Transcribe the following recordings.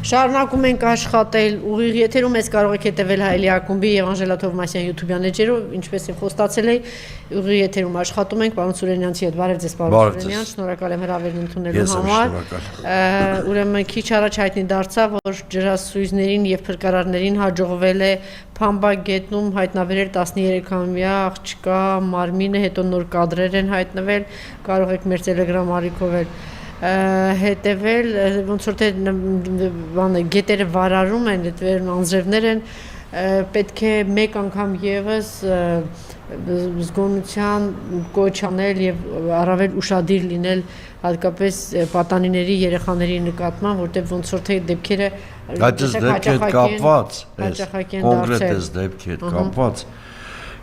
Շարունակում ենք աշխատել ուղիղ եթերում, ես կարող եք հետևել Հայելի ակումբի եւ Անժելա Թովմասյան YouTube-յան էջերով, ինչպես եւ խոստացել էի, ուղիղ եթերում աշխատում ենք պարոն Սուրենյանցի հետ, բարև ձեզ պարոն Սուրենյան, շնորհակալ եմ հրավերն ընդունելու համար։ Ուրեմն քիչ առաջ հայտնի դարձավ, որ ջրասույզներին եւ փրկարարներին հաջողվել է Փամբագետնում հայտնաբերել 13-ամյա աղջկա մարմինը, հետո նոր կադրեր են հայտնվել, կարող եք մեր Telegram ալիքով հետևել, ոնց որ թե գետերը վարարում են, հետևել անձրևներ են, պետք է մեկ անգամ եւս զգոնության կոչ անել եւ առավել ուշադիր լինել հատկապես պատանիների երեխաների նկատմամբ, որտեղ ոնց որ թե դեպքերը կոնկրետ դեպքի հետ կապված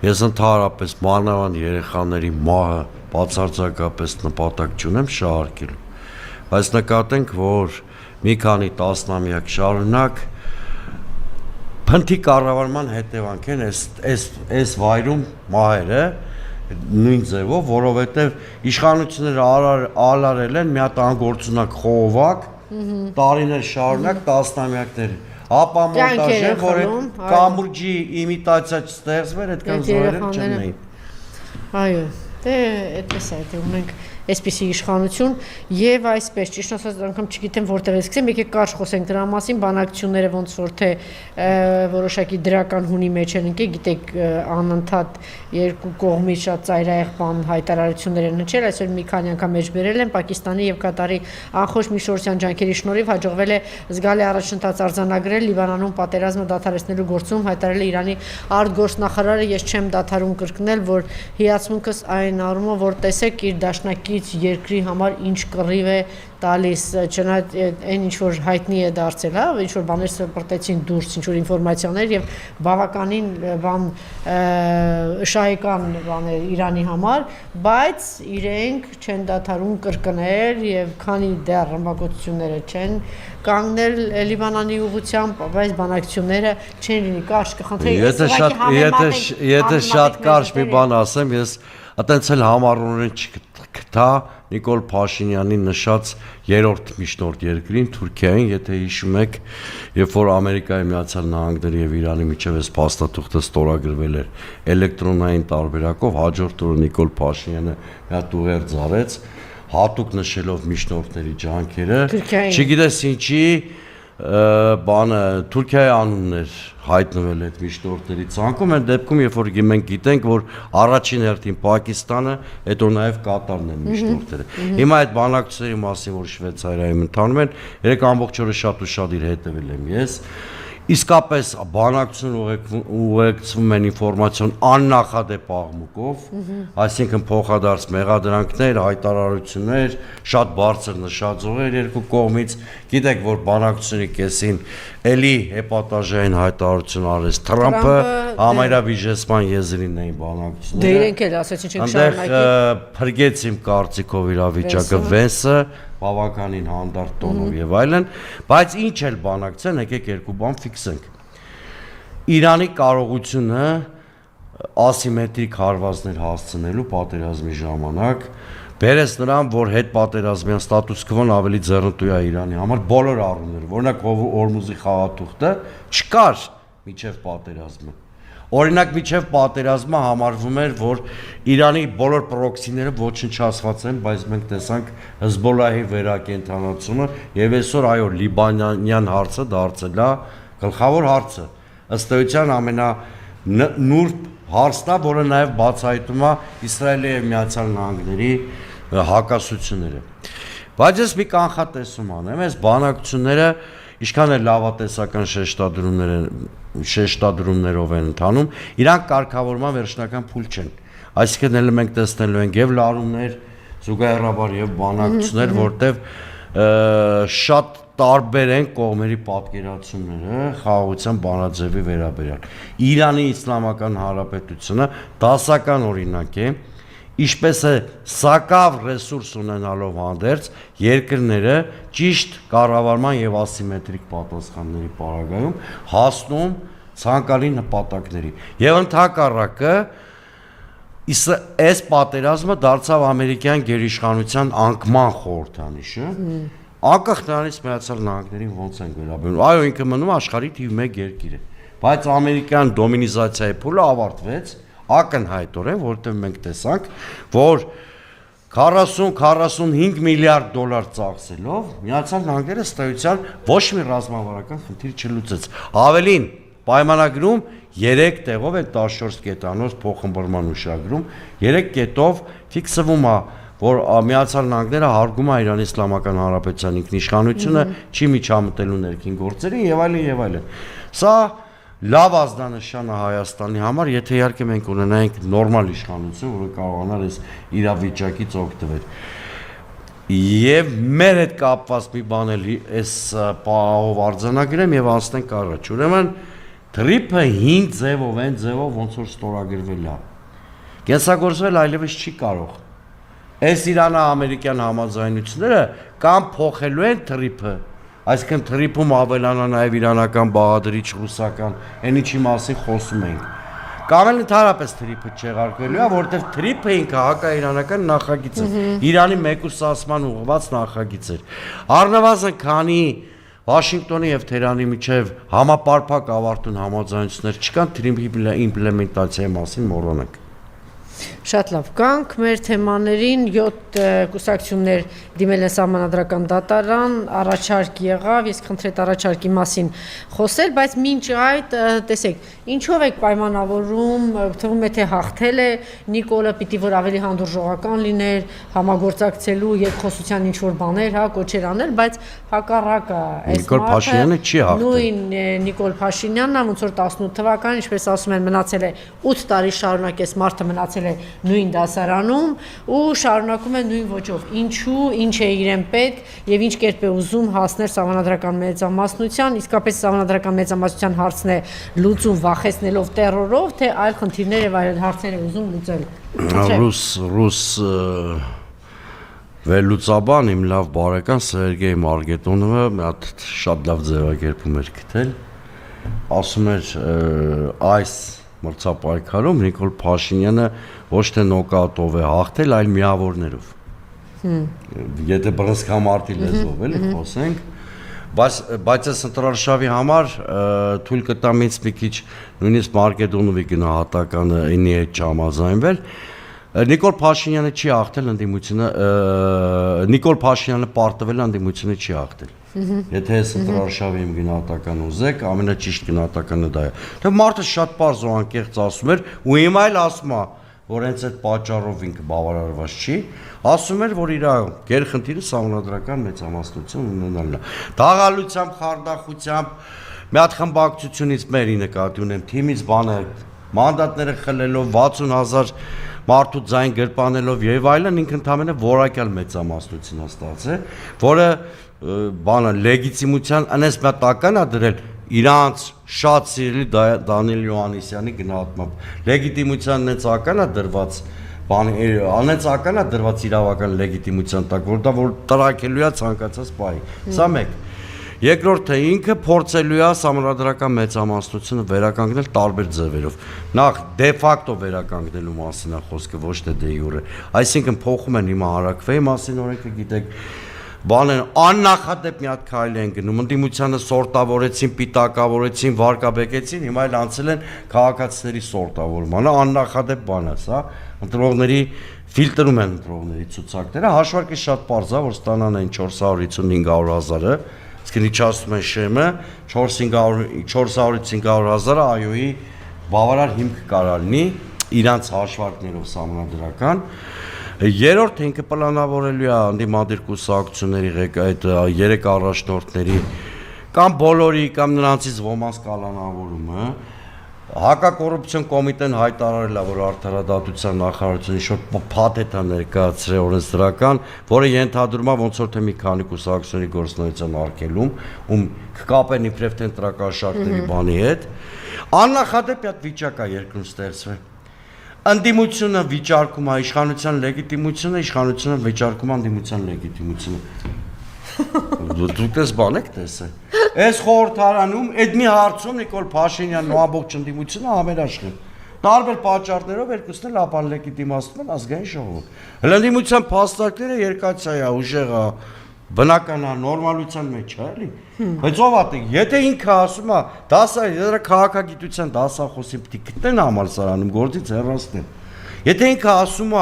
ես ընդհանրապես մանավանդ երեխաների մահը բացարձակապես նպատակ չունեմ շահարկելու, բայց նկատենք, որ մի քանի տասնամյակ շարունակ փնթի կառավարման հետևանք են այս վայրում մահերը նույն ձևով, որովհետև իշխանությունները արարել են մի հատ անգործունակ խողովակ տարիներ շարունակ տասնամյակներ ապա մոնտաժը, որ կամուրջի իմիտացիա չստեղծվեր, այդքան զորեր չնեին։ Այո, դե այդպես է, դե ունենք այսպիսի իշխանություն եւ այսպես ճիշտ ասած անգամ չգիտեմ որտեղ է սկսեմ, եկեք կարճ խոսենք դրա մասին, բանակցությունները ոնց որ թե որոշակի դրական հունի մեջ են ընկել, գիտեք անընդհատ երկու կողմից շատ ծայրահեղ բան հայտարարություններ են հնչել, այսօր մի քանի անգամ մեջբերել են Պակիստանի եւ Կատարի անխոշ միջնորդության ջանքերի շնորհիվ հաջողվել է զգալի առաջընթաց արձանագրել Լիբանանում պատերազմը դադարեցնելու գործում, հայտարարել է Իրանի արտգործնախարարը, ես չեմ դադարում կրկնել, որ հիացմունքս այն առումով, որ տեսեք իր դաշնակի երկրի համար ինչ կռիվ է տալիս, չնայած այն ինչ որ հայտնի է դարձել, հա, ինչ որ բաներ սպրտեցին դուրս, ինչ որ ինֆորմացիաներ եւ բավականին բան շահեկան բաներ Իրանի համար, բայց իրենք չեն դադարում կրկնել եւ քանի դեռ ռմբակոծությունները չեն կանգնել Լիբանանի ուղղությամբ, բայց բանակցությունները չեն լինի, կարճ կխնդրեի, եթե շատ կարճ մի բան ասեմ, ես այտենց էլ համառունորեն չգտա Նիկոլ Փաշինյանի նշած երրորդ միջնորդ երկրին Թուրքիային, եթե հիշում եք, երբ որ Ամերիկայի Միացյալ Նահանգների եւ Իրանի միջև այս փաստաթուղթը ստորագրվել էր էլեկտրոնային տարբերակով, հաջորդ օրը Նիկոլ Փաշինյանը մի հատ ուղերձ արեց, հատուկ նշելով միջնորդների ջանքերը, չգիտես ինչի բանը Թուրքիայի անուններ հայտնվել այդ միջնորդների ցանկում, այն դեպքում, երբ որ մենք գիտենք, որ առաջին հերթին Պակիստանը, հետո նաև Կատարն են միջնորդները։ Հիմա այդ բանակցությունների մասին, որ Շվեյցարիայում ընթանում են, երեք ամբողջ օրը շատ ուշադիր հետևել եմ ես։ Իսկապես բանակցությունները ուղեկցվում են ինֆորմացիոն աննախադեպ աղմուկով, այսինքն փոխադարձ մեղադրանքներ, հայտարարություններ, շատ բարձր նշաձողեր երկու կողմից, գիտեք, որ բանակցությունների կեսին էլի հեպատաժային հայտարարություն արեց Թրամփը, համայրավիժեցման եզրին էին բանակցությունները։ Դե իրենք էլ ասեցին չենք շարունակի։ Փրկեց իմ կարծիքով իրավիճակը Վենսը, բավականին հանդարտ տոնով եւ այլն, բայց ինչ էլ բանակցեն, եկեք երկու բան ֆիքսենք։ Իրանի կարողությունը ասիմետրիկ հարվածներ հասցնելու պատերազմի ժամանակ բերեց նրան, որ հետ պատերազմյան ստատուս քվոն ավելի ձեռնտու է Իրանի համար բոլոր առումներով, օրինակ Հորմուզի խաղաթուղթը չկար մինչև պատերազմը։ Օրինակ միջև պատերազմը համարվում էր, որ Իրանի բոլոր պրոքսիները ոչնչացված են, բայց մենք տեսանք Հեզբոլլահի վերակենդանացումը եւ այսօր այո լիբանանյան հարցը դարձել է գլխավոր հարցը։ Ըստ էության ամենանուրբ հարցն է, որը նաեւ բացահայտում է Իսրայելի եւ Միացյալ Նահանգների հակասությունները։ Բայց ես մի կանխատեսում անեմ, այս բանակցությունները ինչքան է լավատեսական շեշտադրումներով են ընթանում, իրանք կարգավորման վերջնական փուլ չեն։ Այսինքն էլ մենք տեսնելու ենք եւ լարումներ, զուգահեռաբար եւ բանակցություններ, որտեվ շատ տարբեր են կողմերի պատկերացումները խաղաղության բանաձևի վերաբերյալ։ Իրանի Իսլամական Հանրապետությունը դասական օրինակ է, ինչպես է սակավ ռեսուրս ունենալով հանդերձ երկրները ճիշտ կառավարման եւ ասիմետրիկ պատասխանների պարագայում հասնում ցանկալի նպատակների։ Եվ ընդհակառակը այս պատերազմը դարձավ ամերիկյան գերիշխանության անկման խորհրդանիշը, Անկախ նրանից Միացյալ Նահանգներին ոնց են վերաբերվում։ Այո, ինքը մնում աշխարհի թիվ 1 երկիր է, բայց ամերիկյան դոմինիզացիայի փուլը ավարտվեց ակնհայտորեն, որովհետև մենք տեսանք, որ 40-45 միլիարդ դոլար ծախսելով Միացյալ Նահանգները ըստ էության ոչ մի ռազմավարական խնդիր չլուծեց։ Ավելին, պայմանագրում 3 տեղով է 14 կետանոց փոխհմբռնման ուշագրում 3 կետով ֆիքսվում է, որ Միացյալ Նահանգները հարգում է Իրանի Իսլամական Հանրապետության ինքնիշխանությունը, չի միջամտելու ներքին գործերին եւ այլն եւ այլն։ Սա լավ ազդանշան է Հայաստանի համար, եթե իհարկե մենք ունենայինք նորմալ իշխանություն, որը կարողանար այս իրավիճակից օգտվել։ Եվ մեր հետ կապված մի բան էլ այս պահով արձանագրեմ եւ անցնենք առաջ։ Ուրեմն թրիփը 5 ձևով են ձևով ոնց որ ստորագրվել է։ Կենսագործվել այլևս չի կարող։ Այս Իրано-ամերիկյան համաձայնությունները կամ փոխելու են թրիփը, այսինքն թրիփում ավելանա նաև իրանական բաղադրիչ ռուսական, այն ինչի մասին խոսում ենք։ Կամ էլ ընդհանրապես թրիփը չեղարկվելու է, որովհետև թրիփը ինքը հակաիրանական նախագիծ է, Իրանի մեկուսացման ուղղված նախագիծ էր։ Առնվազն քանի Վաշինգտոնի եւ Թեհրանի միջև համապարփակ ավարտուն համաձայնություններ չկան, թրիփի իմպլեմենտացիայի մասին մոռանանք։ Շատ լավ, կանք մեր թեմաներին 7 կուսակցություններ դիմել են սահմանադրական դատարան, առաջարկ եղավ, ես խնդրեի առաջարկի մասին խոսել, բայց մինչ այդ տեսեք, ինչով եք պայմանավորում, թվում է թե հաղթել է Նիկոլը, պիտի որ ավելի հանդուրժողական լիներ, համագործակցելու երկխոսության ինչ որ բաներ, հա, կոչեր անել, բայց հակառակը այս Նիկոլ Փաշինյանը չի հաղթել։ Նույն Նիկոլ Փաշինյանն, ոնց որ 18 թվականին, ինչպես ասում են, մնացել է 8 տարի շարունակ այս մարդը մնացել է նույն դասարանում ու շարունակում է նույն ոճով։ Ինչու, ինչ է իրեն պետք եւ ինչ կերպ է ուզում հասնել սահմանադրական մեծամասնության, իսկապես սահմանադրական մեծամասնության հարցն է լուծում վախեցնելով տերորով, թե այլ խնդիրներ եւ այլ հարցեր է ուզում լուծել։ Ռուս վերլուծաբան իմ լավ բարեկամ Սերգեյ Մարգետոնովը մի հատ շատ լավ ձևակերպում էր գտել, ասում էր այս մրցապայքարում Նիկոլ Փաշինյանը ոչ թե նոկաուտով է հաղթել, այլ միավորներով։ Եթե բռնցքամարտի լեզվով էլի խոսենք, բայց այս ընտրարշավի համար թույլ կտամ ինձ մի քիչ նույնիսկ Մարգետոնովի գնահատականը ինի հետ չհամաձայնվել։ Նիկոլ Փաշինյանը չի հաղթել ընդդիմությունը, Նիկոլ Փաշինյանը պարտվել ընդդիմությունը չի հաղթել։ Եթե այս ընտրարշավի իմ գնահատական ուզեք, ամենաճիշտ գնահատականը դա է։ Թե մարդը շատ պարզ ու անկեղծ ասում էր, ու հիմա էլ ասում է, որ հենց այդ պատճառով ինքը բավարարված չի, ասում էր, որ իր գերխնդիրը սահմանադրական մեծամասնություն ունենալն է։ Դաղալությամբ, խարդախությամբ, մի հատ խմբակցությունից մերի նկատի ունեմ, թիմից բանը մանդատները խլելով 60,000 մարդու ձայն գրպանելով եւ այլն, ինքը ընդամենը որակյալ մեծամասնություն է ստացել, որը բանը լեգիտիմության անես մտական է դրել իրանց շատ սիրելի Դանիել Յոհաննիսյանի գնահատմամբ լեգիտիմության նեցական է դրված բանի անեցական է դրված իրավական լեգիտիմության տակ, որ դա որ տրակելու է ցանկացած բայի։ Սա մեկ։ Երկրորդը ինքը փորձելու է սահմանադրական մեծամասնությունը վերականգնել տարբեր ձևերով։ Նախ դե ֆակտո վերականգնելու մասին է խոսքը, ոչ թե դե յուրե։ Այսինքն փոխում են հիմա հարակվեի մասին օրենքը, գիտեք, բանեն աննախադեպ մի հատ քայլ են գնում, ընդդիմությանը սորտավորեցին, պիտակավորեցին, վարկաբեկեցին, հիմա էլ անցել են քաղաքացիների սորտավորմանը, աննախադեպ բան է սա, ընտրողների ֆիլտրում են ընտրողների ցուցակները, հաշվարկը շատ պարզ է, որ ստանան այն 450-500 հազարը, իսկ իջացնում են շեմը 400-500 հազարը այոյի բավարար հիմք կարող լինի իրանց հաշվարկներով սահմանադրական։ Երրորդը ինքը պլանավորելու է անդիմադիր կուսակցությունների այդ 3 առաջնորդների կամ բոլորի կամ նրանցից ոմանց կալանավորումը, հակակոռուպցիոն կոմիտեն հայտարարել է, որ արդարադատության նախարարությունը ինչ-որ փաթեթ է ներկայացրել օրենսդրական, որը ենթադրում է ոնց որ թե մի քանի կուսակցությունների գործունեության արգելում, ում կկապեն իբրև թե ընտրակաշարքների բանի հետ, աննախադեպ այդ վիճակը երկրում ստեղծվել։ Ընդդիմությունը վիճարկում է իշխանության լեգիտիմությունը, իշխանությունը վիճարկում է ընդդիմության լեգիտիմությունը։ Դուք դες բան եք տեսել։ Այս խորհրդարանում այդ մի հարցում Նիկոլ Փաշինյանն ու ամբողջ ընդդիմությունը համերաշխ են։ Տարբեր պատճառներով երկուսն էլ ապան լեգիտիմացնում են ազգային ժողովում։ Ընդդիմության փաստարկները երկացիա է, ուժեղ է, բնական է, նորմալության մեջ է, էլի։ Բայց ով է, եթե ինքը ասում է, դրա քաղաքագիտության դասախոսին պիտի գտնեն համալսարանում գործից հեռացնեն։ Եթե ինքը ասում է,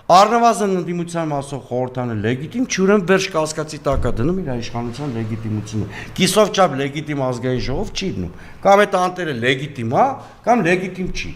առնվազն ընդդիմության մասով խորհրդանը լեգիտիմ չի, ուրեմն վերջ կասկածի տակ է դնում իր իշխանության լեգիտիմությունը։ Կիսով չափ լեգիտիմ ազգային ժողով չի դնում։ Կամ այդ անտերը լեգիտիմ է, կամ լեգիտիմ չի։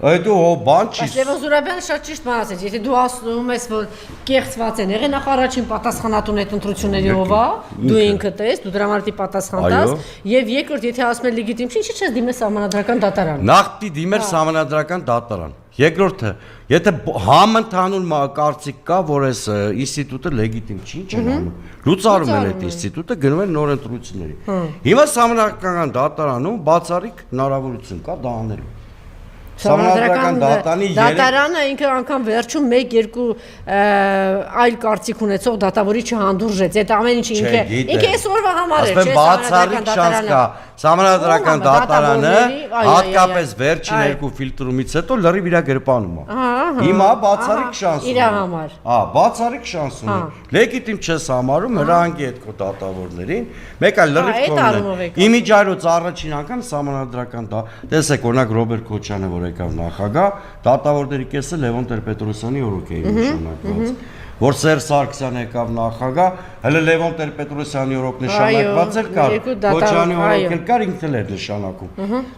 Այդ ու բան չի։ Բայց Լևոն Զուրաբյանը շատ ճիշտ բան ասեց, եթե դու ասում ես, որ կեղծված են եղել, նախ առաջին պատասխանատուն այդ ընտրությունների ով է, դու ինքդ ես, դու դրա մարդի պատասխան տաս, եւ երկրորդ, եթե ասում ես լեգիտիմ չի, ինչի՞ չես դիմել սահմանադրական դատարան։ Նախ պիտի դիմեր սահմանադրական դատարան։ Երկրորդը, եթե համընդհանուր կարծիք կա, որ այս ինստիտուտը լեգիտիմ չի, ինչ են անում։ Լուծարում են այդ ինստիտուտը, գնում են նոր ընտրությունների։ Հիմա սահմանադրական դատարանում բացառիկ հնարավորություն կա դա անելու։ Սահմանադրական դատարանը ինքը անգամ վերջում 1-2 այլ կարծիք ունեցող դատավորի չհանդուրժեց։ Այդ ամեն ինչը ինքը այսօրվա համար է, չէ՞, բացառիկ շանս կա։ Սահմանադրական դատարանը հատկապես վերջին երկու ֆիլտրումից հետո լրիվ իր գրպանում է։ Հիմա բացառիկ շանս ունի։ Իր համար։ Բացառիկ շանս ունի։ Լեգիտիմ չես համարում հրանգի այդ քո դատավորներին, մեկ այլ լրիվ կողմն է։ Իմիջայլոց առաջին անգամ սահմանադրական տեսեք օրինակ Ռոբերտ Քոչյանը, որ եկավ նախագահ, դատավորների կեսը Լևոն Տեր-Պետրոսյանի օրոք էին նշանակված, որ Սերժ Սարգսյանը եկավ նախագահ, հələ Լևոն Տեր-Պետրոսյանի օրոք նշանակված էր կար, Քոչյանի օրոք էլ կար, ինքն էլ էր նշանակում։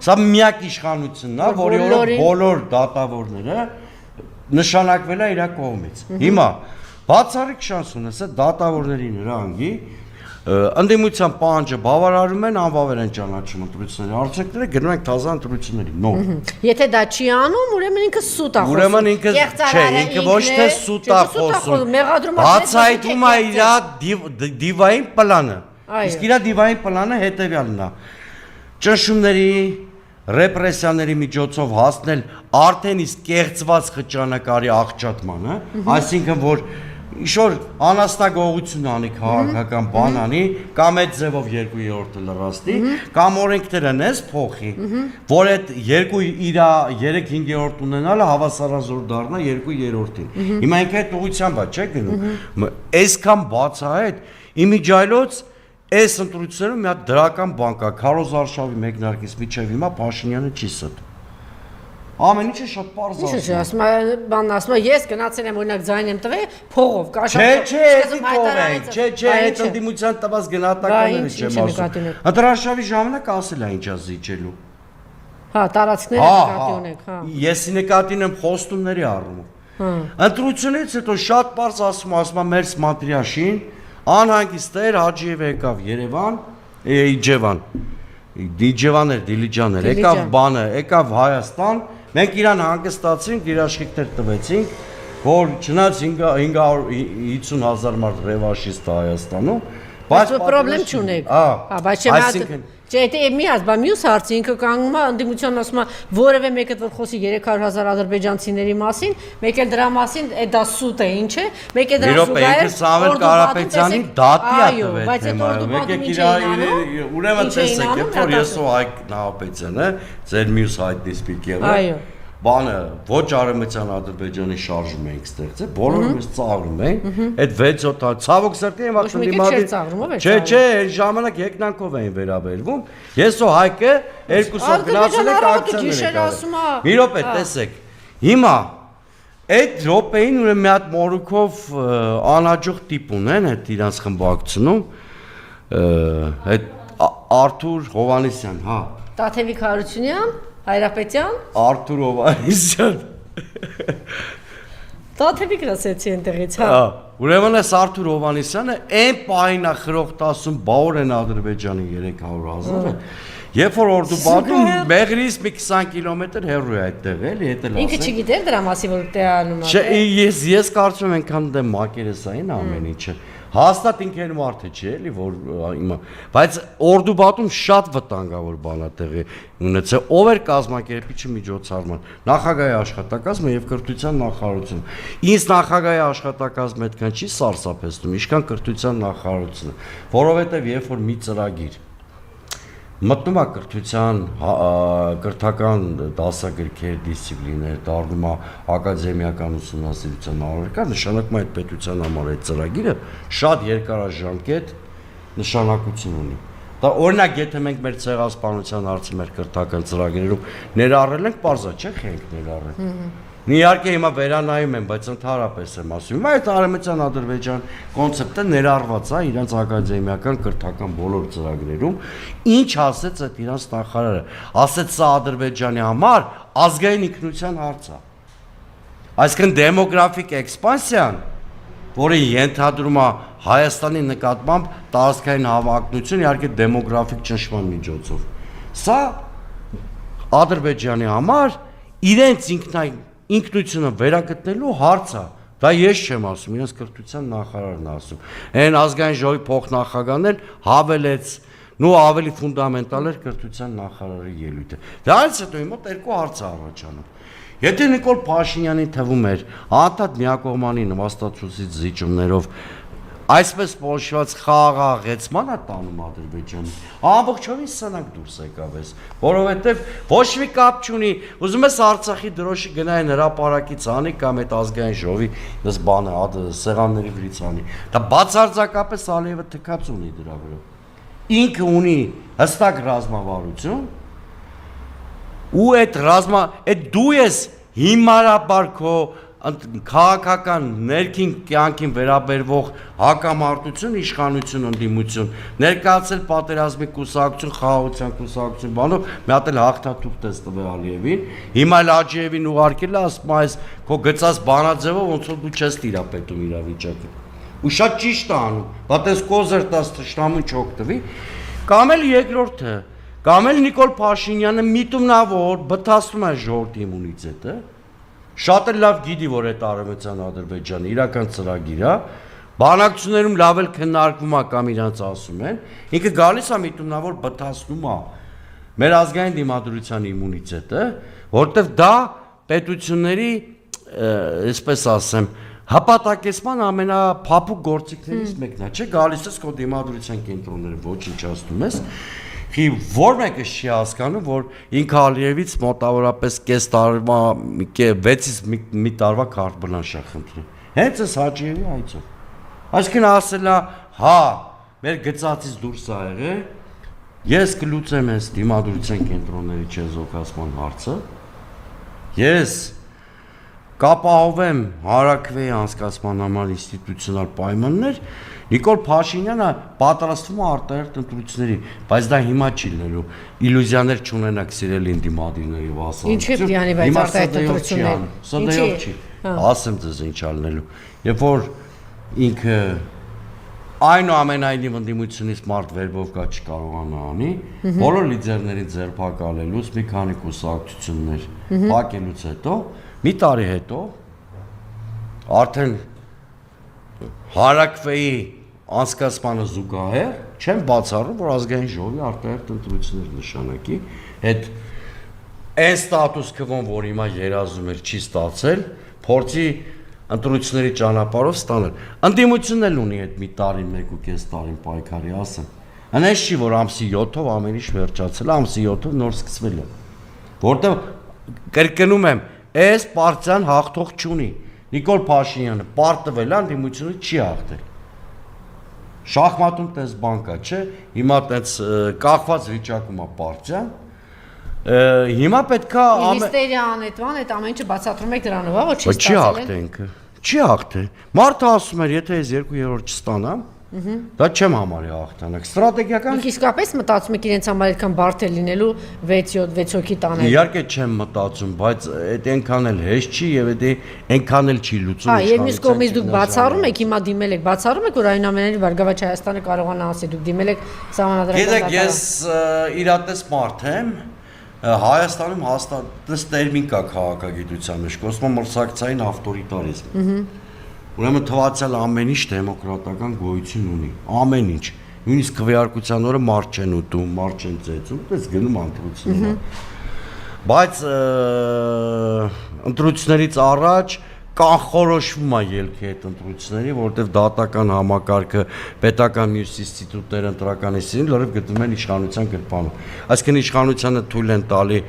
Սա միակ իշխանությունն է, որի օրոք բոլոր դատավորները նշանակվել է իր կողմից։ Հիմա բացառիկ շանս ունես այդ դատավորներին հրանգի ընդդիմության պահանջը բավարարում են, անվավեր են ճանաչում ընտրությունների արդյունքները, գնում ենք թազա ընտրությունների նոր։ Եթե դա չի անում, ուրեմն ինքը սուտ է խոսում։ Ուրեմն ինքը չէ, ինքը ոչ թե սուտ է խոսում։ Բացահայտում է իր դիվային պլանը։ Իսկ իր դիվային պլանը հետևյալն է. ճնշումների, ռեպրեսիաների միջոցով հասնել արդեն իսկ կեղծված խճանակարի աղճատմանը, այսինքն որ ինչ-որ անաստագողություն անի քաղաքական բան անի, կամ այդ ձևով 2/3-ը լրացնի, կամ օրենքները նես փոխի, որ այդ 3/5 ունենալը հավասարազոր դառնա 2/3-ին։ Հիմա ինքը այդ ուղղությամբ է, չէ՞ գնում։ Այսքան բացահայտ իմիջայլոց այս ընտրություններում մի հատ դրական բան կա, Քարոզ Արշավի մեկնարկից միջև հիմա Փաշինյանը չի ստում։ Ամեն ինչը շատ պարզ է։ Ինչ ասում է, բանն ասում է, ես գնացել եմ օրինակ ձայն եմ տվել փողով, Չէ, այդ ընդդիմության տված գնահատականները չեմ ասում։ Ընտրարշավի ժամանակ ասել է ինչա զիջելու։ Հա, տարածքները նկատի ունեք, հա։ Ես նկատին եմ խոստումների առումով։ Ընտրությունից հետո շատ պարզ ասում է մեր Սմատրիաշին, անհանգիստ էր, Հաջիևը եկավ Երևան, Դիջևան էր, Դիլիջան էր, եկավ բանը, եկավ Հայաստան, մենք իրան հանգստացինք, իր աշխատեր տվեցինք, որ չնայած 550,000 մարդ ռևանշիստ է Հայաստանում, բայց պրոբլեմ չունեք։ Բայց չէ, եթե մի հատ բա մյուս հարցը ինքը կանգնում է ընդդիմության ասում է որևէ մեկը որ խոսի 300,000 ադրբեջանցիների մասին, մեկ էլ դրա մասին դա սուտ է, ինչ է, մեկ էլ դրա զուգահեռ Սամվել Կարապետյանին դատի է տվել թեմայով, ուրեմն տեսեք, երբ որ ես ու Հայկ Նահապետյանը, ձեր մյուս հայտնի սպիկերը, բանը ոչ արեմտյան Ադրբեջանի շարժում էինք ստեղծել, բոլորը մեզ ծաղրում էին, այդ 6-7 ցավոք սրտի եմ ասում դիմադի։ Չէ, այն ժամանակ եկնանքով էին վերաբերվում։ Ես ու Հայկը երկուսով գնացել ենք ակցիաներ եկել։ Մի րոպե, տեսեք։ Հիմա այդ րոպեին ուրեմն մի հատ մորուքով անհաջող տիպ ունեն այդ իրանց խմբակցությունում, այդ Արթուր Հովհաննիսյան, հա։ Տաթևիկ Հարությունյան Հայրապետյան Արթուր Հովհաննիսյան Տաթևիկ ասեցի այնտեղից, հա։ Ուրեմն այս Արթուր Հովհաննիսյանը այն պահին է խրոխտ ասում բաոր են Ադրբեջանի 300,000-ը, երբ որ Օրդուբադում Մեղրից մի 20 կիլոմետր հեռու է այդտեղ, էլի, հետ էլ ասեմ։ Ինքը չգիտեր դրա մասի, որ տեղանում է։ Չէ, ես կարծում եմ այնքան դե մակերեսային ամեն ինչը։ Հաստատ ինքն մարդը չի էլի, որ հիմա, բայց Օրդուբադում շատ վտանգավոր բան է տեղի ունեցել, ով էր կազմակերպիչը միջոցառման, նախագահի աշխատակազմը եւ կրթության նախարարությունը։ Ինձ նախագահի աշխատակազմը այդքան չի սարսափեցնում, ինչքան կրթության նախարարությունը, որովհետեւ երբ որ մի ծրագիր մտնում է կրթության կրթական դասագրքեր, դիսցիպլիներ, դառնում է ակադեմիական ուսումնասիրության առարկա, նշանակում է այդ պետության համար այդ ծրագիրը շատ երկարաժամկետ նշանակություն ունի։ Դա օրինակ, եթե մենք մեր ցեղասպանության հարցը մեր կրթական ծրագրերում ներառել ենք, պարզ է, չէ՞, ենք ներառել։ Իհարկե հիմա վերանայում եմ, բայց ընդհանրապես եմ ասում։ Հիմա այդ Արևմտյան Ադրբեջան կոնցեպտը ներառված է իրենց ակադեմիական կրթական բոլոր ծրագրերում, ինչ ասեց այդ իրենց նախարարը, ասեց սա Ադրբեջանի համար ազգային ինքնության հարց է։ Այսինքն դեմոգրաֆիկ էքսպանսիան, որը ենթադրում է Հայաստանի նկատմամբ տարածքային հավակնություն, իհարկե դեմոգրաֆիկ ճնշման միջոցով։ Սա Ադրբեջանի համար իրենց ինքնությունը վերագտնելու հարց է։ Դա ես չեմ ասում, իրենց կրթության նախարարն է ասում։ Այն ազգային ժողովի փոխնախագահն էլ հավելեց, նու ավելի ֆունդամենտալ էր կրթության նախարարի ելույթը։ Դրանից հետո իմ մոտ երկու հարց է առաջանում։ Եթե Նիկոլ Փաշինյանին թվում էր անդադ միակողմանի նվաստացուցիչ զիջումներով այսպես փոշված խաղաղեցման է տանում Ադրբեջանը, ամբողջովին սնանկ դուրս եկավ էս, որովհետև ոչ մի կապ չունի, ուզում ես Արցախի դրոշի գնային հրապարակից անի կամ այդ ազգային ժողովի դες բանը սեղանների վրից անի։ Դա բացարձակապես Ալիևը թքած ունի դրա վրա։ Ինքը ունի հստակ ռազմավարություն ու այդ դու ես հիմարաբար քո քաղաքական ներքին կյանքին վերաբերվող հակամարտություն, իշխանություն, ընդդիմություն, ներկայացել պատերազմի կուսակցություն, խաղաղության կուսակցություն, բանով մի հատ էլ հաղթաթուղթ տես տվել Ալիևին, հիմա էլ Աջիևին ուղարկել է, ասում այս քո գծած բանաձևով ոնց որ դու չես տիրապետում իրավիճակը։ Ու շատ ճիշտ է անում, բայց այս կոզեր տաս թշնամուն չօգտվի, կամ էլ երկրորդը, կամ էլ Նիկոլ Փաշինյանը միտումնավոր բթացնում է ժողովրդի իմունիտետը, շատ էլ լավ գիտի, որ այդ Արևմտյան Ադրբեջանը իրական ծրագիր է, բանակցություններում լավ էլ քննարկվում է կամ իրանց ասում են, ինքը գալիս է միտումնավոր բթացնում է մեր ազգային դիմադրության իմունիտետը, որտեղ դա պետությունների, այսպես ասեմ, հապատակեցման ամենափափուկ գործիքներից մեկն է, չէ՞, գալիս ես քո դիմադրության կենտրոնները ոչնչացնում ես, որ մեկը չի հասկանում, որ ինքը Ալիևից մոտավորապես կես տարվա 6-ից մի տարվա կարտ բլանշ է խնդրի։ Հենց այս Հաջիևի այցով։ Այսինքն ասել է, հա, մեր գծածից դուրս ա եղել, ես կլուծեմ այս դիմադրության կենտրոնների չեզոքացման հարցը, ես կապահովեմ Հարաքվեի անցկացման համար ինստիտուցիոնալ պայմաններ, Նիկոլ Փաշինյանը պատրաստվում է արտահերթ ընտրությունների, բայց դա հիմա չի լինելու, իլյուզիաներ չունենաք սիրելի ընդդիմադիրների վասալ։ Ինչի՞ դիանի բայց արտահերթ ընտրություններ։ Սա դեյով չի, ասեմ ձեզ ինչ ա լինելու, երբ որ ինքը այնուամենայնիվ ընդդիմությունից մարդ վերբով կա չկարողանա անի, բոլոր լիդերներին ձերբակալելուց մի քանի կուսակցություններ փակելուց հետո մի տարի հետո արդեն Հարաքվեի անցկացմանը զուգահեռ չեմ բացառում, որ ազգային ժողովի արտահերթ ընտրություններ նշանակի, այդ այն ստատուս քվոն, որ հիմա երազում էր, չի ստացել, փորձի ընտրությունների ճանապարհով ստանել։ Ընդդիմությունն էլ ունի այդ մի տարին, 1.5 տարին պայքարի, ասեմ։ Հենց չի, որ ամսի 7-ով ամեն ինչ վերջացել, ամսի 7-ով նոր սկսվել է։ Որտեղ կրկնում եմ, այս պարտիան հաղթող չունի։ Նիկոլ Փաշինյանը պարտվել է, ընդդիմությունը չի հաղթել։ Շախմատում տես բան կա, չէ՞, հիմա տես կախված վիճակում է պարտիան։ Հիմա պետքա Միստերիան այդ ամեն ինչը բացատրում եք դրանով, ոչ չի ստացել։ Չի հաղթել ինքը։ Չի հաղթել։ Մարդը ասում էր, եթե ես 2/3 չստանամ, դա չեմ համարի հաղթանակ։ Ստրատեգիական Իսկապես մտածում եք իրենց համար այդքան բարդ է լինելու 6 հոգի տանել։ Իհարկե չեմ մտածում, բայց այդ այնքան էլ հեշտ չի եւ այդ այնքան էլ չի լուծում։ Հա, եւ մյուս կողմից դուք բացառում եք, հիմա դիմել եք, բացառում եք, որ այնուամենայնիվ Բարգավաճ Հայաստանը կարողանա ասել, դուք դիմել եք Սահմանադրական Գիտեք, ես իրատես մարդ եմ, Հայաստանում հաստատ տերմին կա քաղաքագիտության մեջ, կոչվում է մրցակցային ավտորիտարիզմ։ Ուրեմն թվացյալ ամեն ինչ դեմոկրատական գոյություն ունի, ամեն ինչ։ Նույնիսկ քվեարկության օրը մարդ չեն ուտում, մարդ չեն ծեծում, դες գնում ընտրությունները։ Բայց ընտրություններից առաջ կանխորոշվում է ելքի այդ ընտրությունների, որովհետև դատական համակարգը, պետական մյուս ինստիտուտները ընտրական ինստիտուտին լրիվ գտնվում են իշխանության գրպանում։ Այսինքն իշխանությանը թույլ են տալի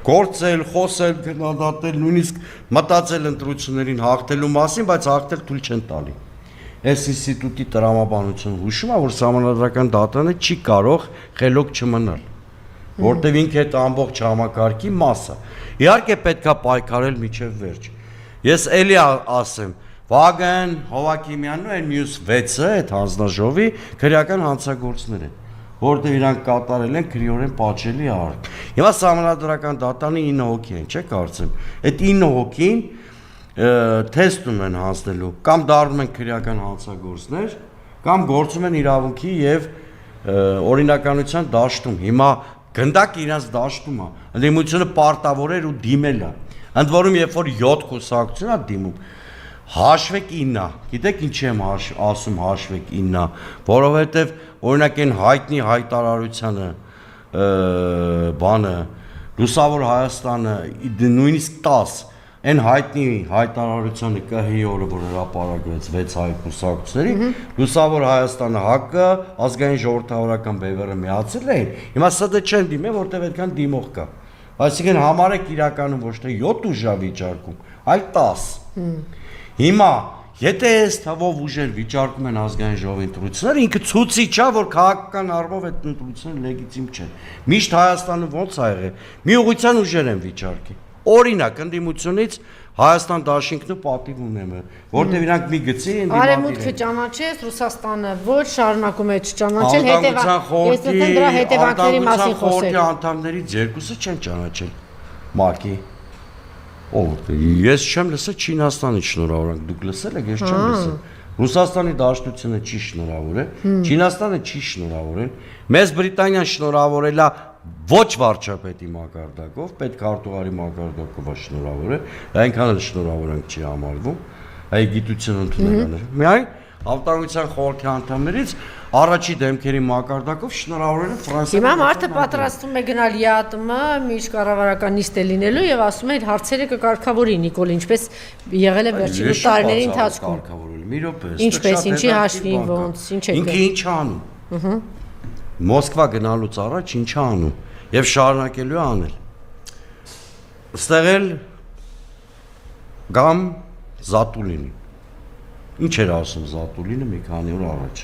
գործել, խոսել, քննադատել, նույնիսկ մտածել ընտրություններին հաղթելու մասին, բայց հաղթել թույլ չեն տալի։ Այս ինստիտուտի տրամաբանությունը հուշում է, որ սահմանադրական դատանը չի կարող խելոք չմնալ, որտեղ ինքը այդ ամբողջ համակարգի մասը։ Իհարկե պետքա պայքարել մինչև վերջ։ Ես էլի ասեմ, Վագն, Հովակիմյանն ու այն մյուս 6-ը այդ հանձնաժողովի քրեական հանցագործներ են, որտեղ իրանք կատարել են քրեորեն պատժելի արարք։ Հիմա սահմանադրական դատանի 9 հոգի են, չէ՞ կարծեմ։ Այդ 9 հոգին թեստում են հանձնելու, կամ դառնում են քրեական հանցագործներ, կամ գործում են իրավունքի եւ օրինականության դաշտում։ Հիմա գնդակ իրանց դաշտում է, ընդդիմությունը պարտավոր ու դիմել է։ Ընդ որում, երբ որ 7 կուսակցություն է դիմում, հաշվեք 9, գիտեք ինչի եմ ասում հաշվեք 9, որովհետև օրինակ այն հայտնի հայտարարությանը բանը Լուսավոր Հայաստանը նույնիսկ 10 այն հայտնի հայտարարությանը ԿՀ-ի օրը, որ հրապարակվեց 6 հայ կուսակցությունների, Լուսավոր Հայաստանը ՀԱԿ-ը, ազգային ժողովրդավարական բևեռը միացել էին, հիմա ՍԴ չեն դիմել, որտեղ այդքան դիմող կա։ Այսինքն համարեք իրականում ոչ թե 7 ուժա վիճարկում, այլ 10։ Հիմա, եթե այս թվով ուժեր վիճարկում են ազգային ժողովի ընտրությունները, ինքը ցույցի չէ, որ քաղաքական առումով այդ ընտրությունները լեգիտիմ չեն։ Միշտ Հայաստանը ոնց ա եղել։ Մի ուղղության ուժեր են վիճարկի։ Օրինակ, ընդդիմությունից Հայաստան դաշինքն ու պատիվ ունեմ, որտեղ իրանք մի գծի են դիմադրել։ Արևմուտքը ճանաչեց, Ռուսաստանը ոչ, շարունակում է չճանաչել, հետևանքների դրա հետևանքների մասին խոսել։ Անդամներից երկուսը չեն ճանաչել ՄԱԿ-ի։ Ես չեմ լսել Չինաստանի շնորհավորանք, դուք լսել եք, ես չեմ լսել։ Ռուսաստանի դաշտությունը չի շնորհավորել, Չինաստանը չի շնորհավորել, մեզ Բրիտանիան շնորհավորել է ոչ վարչապետի մակարդակով, պետքարտուղարի մակարդակով է շնորհավորել, այնքան էլ շնորհավորանք չի համարվում, այ գիտություն ընդունելաներ։ Միայն Անվտանգության խորհրդի անդամներից առաջի դեմքերի մակարդակով շնորհավորել են Ֆրանսիան։ Հիմա մարդը պատրաստվում է գնալ ԵԱՏՄ միջկառավարական նիստ է լինելու եւ ասում է հարցերը կկարգավորի Նիկոլ, ինչպես եղել է վերջին տարիների ընթացքում։ Մի րոպե, ինչպես, ինչի հաշվին, ոնց, ինչ է։ Ինքը ինչ անում։ Մոսկվա գնալուց առաջ ինչ անում եւ շարունակելու է անել։ Ստեղ էլ գամ Զատուլինի։ Ինչ էր ասում Զատուլինը մի քանի օր առաջ։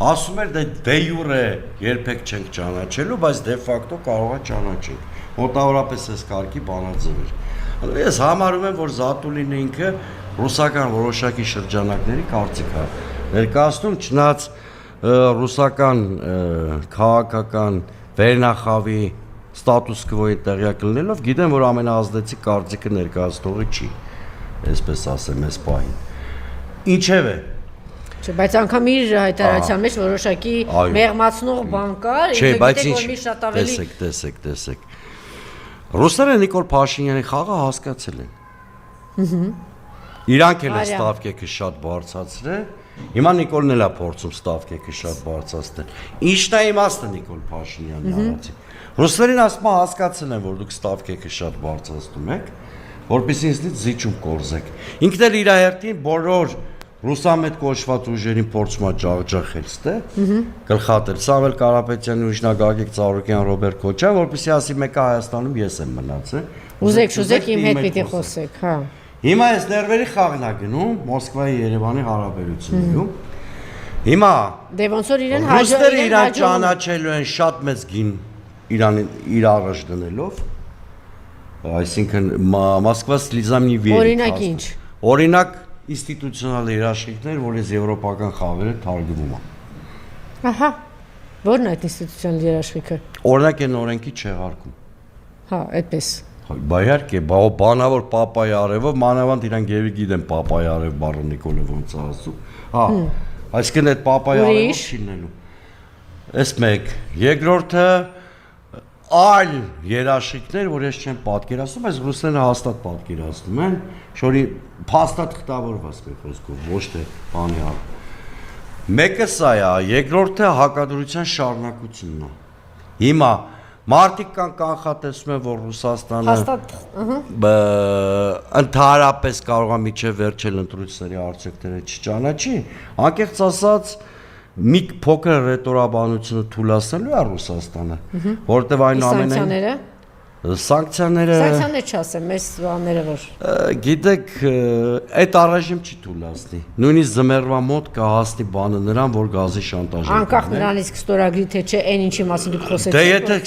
Ասում էր դե յուրե երբեք չենք ճանաչելու, բայց դե ֆակտո կարող է չճանաչել։ Մոտավորապես այս կարգի բանաձև էր։ Ես համարում եմ, որ Զատուլինը ինքը ռուսական որոշակի շրջանակների կարծիք է ներկայացնում, չնայած ռուսական քաղաքական վերնախավի ստատուս քվոյի տեղյակ լինելով, գիտեմ, որ ամենաազդեցիկ կարծիքը ներկայացնողը չի, այսպես ասեմ, այս պահին։ Ինչև է։ Չէ, բայց անգամ իր հայտարարության մեջ որոշակի մեղմացնող բան կար, չէ, բայց գիտեք, որ մի շատ ավելի տեսեք։ Ռուսները Նիկոլ Փաշինյանի խաղը հասկացել են։ Իրանք էլ են ստավկեքը շատ բարձրացրել։ Հիմա Նիկոլն էլ է փորձում ստավկեքը շատ բարձրացնել։ Ինչն է իմաստը Նիկոլ Փաշինյանի արածի։ Ռուսներին ասում հասկացել են, որ դուք ստավկեքը շատ բարձրացնում եք, որպեսզի ինձնից զիջում կորզեք։ Ինքն էլ իր հերթին բոլոր ռուսամետ կոչված ուժերին փորձում է ջախջախել, ստե։ Գլխատել Սամվել Կարապետյանի ուժնա Գագիկ Ծառուկյան, Ռոբերտ Քոչարյան, որպեսզի ասի մեկը Հայաստանում ես եմ մնացել։ Ուզեք իմ հետ պիտի խոսեք, հա։ Հիմա այս ներվերի խաղն է գնում Մոսկվայի Երևանի հարաբերություններում։ Հիմա դե ոնց որ իրեն ռուսները իրան ճանաչելու են շատ մեծ գին իր առաջ դնելով, այսինքն Մոսկվա Սլիզամնի վերի։ Օրինակ ինչ։ Օրինակ ինստիտուցիոնալ երաշխիքներ, որ այս եվրոպական խաղերը թարգվում են։ Ահա։ Որն է այդ ինստիտուցիոնալ երաշխիքը։ Օրինակ այն օրենքի չեղարկում։ Հա, այդպես։ Բա իհարկե, բանավոր Պապայ արևով, մանավանդ իրանք եւի գիտեն Պապայ արև բառը Նիկոլը ոնց է ասում։ Հա, այսինքն այդ Պապայ արևով չի լինելու։ Էս մեկ, երկրորդը այլ երաշխիքներ, որ ես չեմ պատկերացնում, բայց ռուսները հաստատ պատկերացնում են, շորի փաստաթղթ տավորված մի խոսքով, ոչ թե բանի առ։ Մեկը սա է, երկրորդը հակադրության շարունակությունն է։ Հիմա Մարդիկ կան կանխատեսում են, որ Ռուսաստանը հաստատ, ընդհանրապես կարող է միջև վերջել ընտրությունների արդյունքները չճանաչի, անկեղծ ասած մի փոքր ռետորաբանությունը թույլատնելու է Ռուսաստանը, որովհետև այնուամենայնիվ սանկցիաներ չասեմ, մեծ բաները որ գիտեք, այդ առայժմ չի թույլատնի։ Նույնիսկ զմերվա մոտ կհասնի բանը նրան, որ գազի շանտաժ է։ անկախ նրանից ստորագրի թե չէ, այն ինչի մասին դուք խոսեցիք։ Դե եթե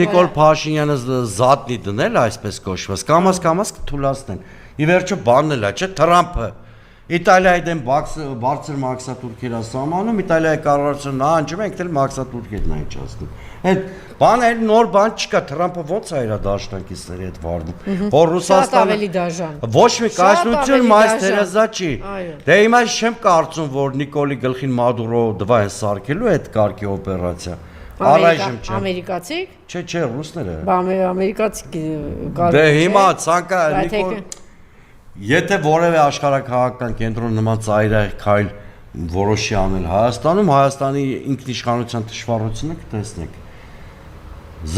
Նիկոլ Փաշինյանը զատնի դնել, այսպես կոչված, կամաց կթույլատնեն։ Ի վերջո բանն էլ է, չէ՞, Թրամփը Իտալիայի դեմ բարձր մաքսատուրքեր ասամանում, Իտալիայի կառավարությունը նահանջում ենք, դել մաքսատուրքերն այն չասնում։ Այդ բանը էլ նոր բան չկա, Թրամփը ո՞նց է իր դաշնակիցների հետ վարվում։ Որ Ռուսաստանը ավելի դաժան։ Ոչ մի կայսրություն մայր Թերեզա չի։ Դե հիմա չեմ կարծում, որ Նիկոլի գլխին Մադուրո դվա են սարքելու այդ կարգի օպերացիա։ Առայժմ չէ։ Ամերիկացիք։ Չէ, ռուսները։ Բա ամերիկացիք Դե հիմա ցանկա Նիկոլ Եթե որևէ աշխարհակահաղական կենտրոն նման ծայրահեղ քայլ որոշի անել Հայաստանում, Հայաստանի ինքնիշխանության դժվարությունը կտեսնեք։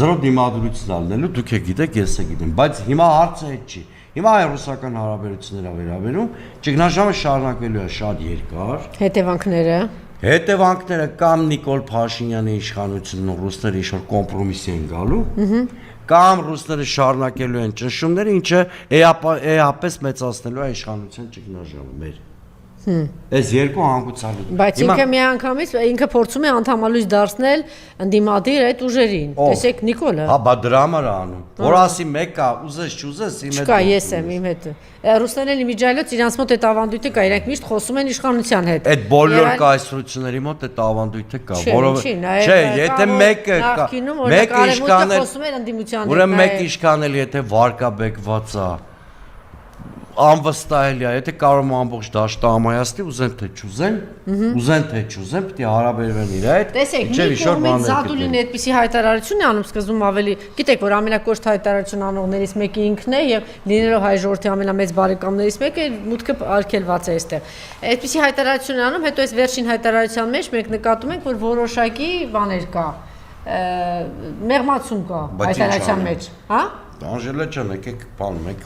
Զրո դիմադրություն ալնելու դուք եք գիտեք, ես եք գիտեմ, բայց հիմա հարցը այդ չի։ Հիմա հայ-ռուսական հարաբերությունները վերաբերում, ճգնաժամը շարունակվելու է շատ երկար։ Հետևանքները կամ Նիկոլ Փաշինյանի իշխանությունն ու ռուսները ինչ-որ կոմպրոմիսի են գալու, կամ ռուսները շարունակելու են ճնշումները, ինչը էապես մեծացնելու է իշխանության ճգնաժամը մեր։ Այս երկու հանգուցալու։ Բայց ինքը միանգամից ինքը փորձում է անդամալույս դարձնել ընդդիմադիր այդ ուժերին։ Տեսեք Նիկոլը։ Հա, բա դրա համար է անում։ Որ ասի մեկը ուզես չուզես իմ հետ։ Չկա, ես եմ իմ հետ։ Ռուսներն իմիջայլոց իրանց մոտ այդ ավանդույթը կա, իրենք միշտ խոսում են իշխանության հետ։ Այդ բոլոր կայսրությունների մոտ այդ ավանդույթը կա, որովհետև չէ, եթե մեկը իշխան է, խոսում են ընդդիմության հետ։ Ուրեմն մեկ իշխան էլ եթե վարկաբեկված է անվստահելի է, եթե կարող եմ ամբողջ դաշտը ամայացնի, ուզեն թե չուզեն, պետք է հարաբերվեն իր հետ։ Տեսեք, մի կողմից Զադուլին այդպիսի հայտարարություն է անում, սկզբում ավելի, գիտեք, որ ամենակոշտ հայտարարություն անողներից մեկը ինքն է եւ լինելով հայ ժողովրդի ամենամեծ բարեկամներից մեկը, մուտքը արգելված է այստեղ։ Այդպիսի հայտարարություն է անում, հետո այս վերջին հայտարարության մեջ մենք նկատում ենք, որ որոշակի բաներ կա, մեղմացում կա հայտարարության մեջ, հա? Անժելա ջան, եկեք բան մեկ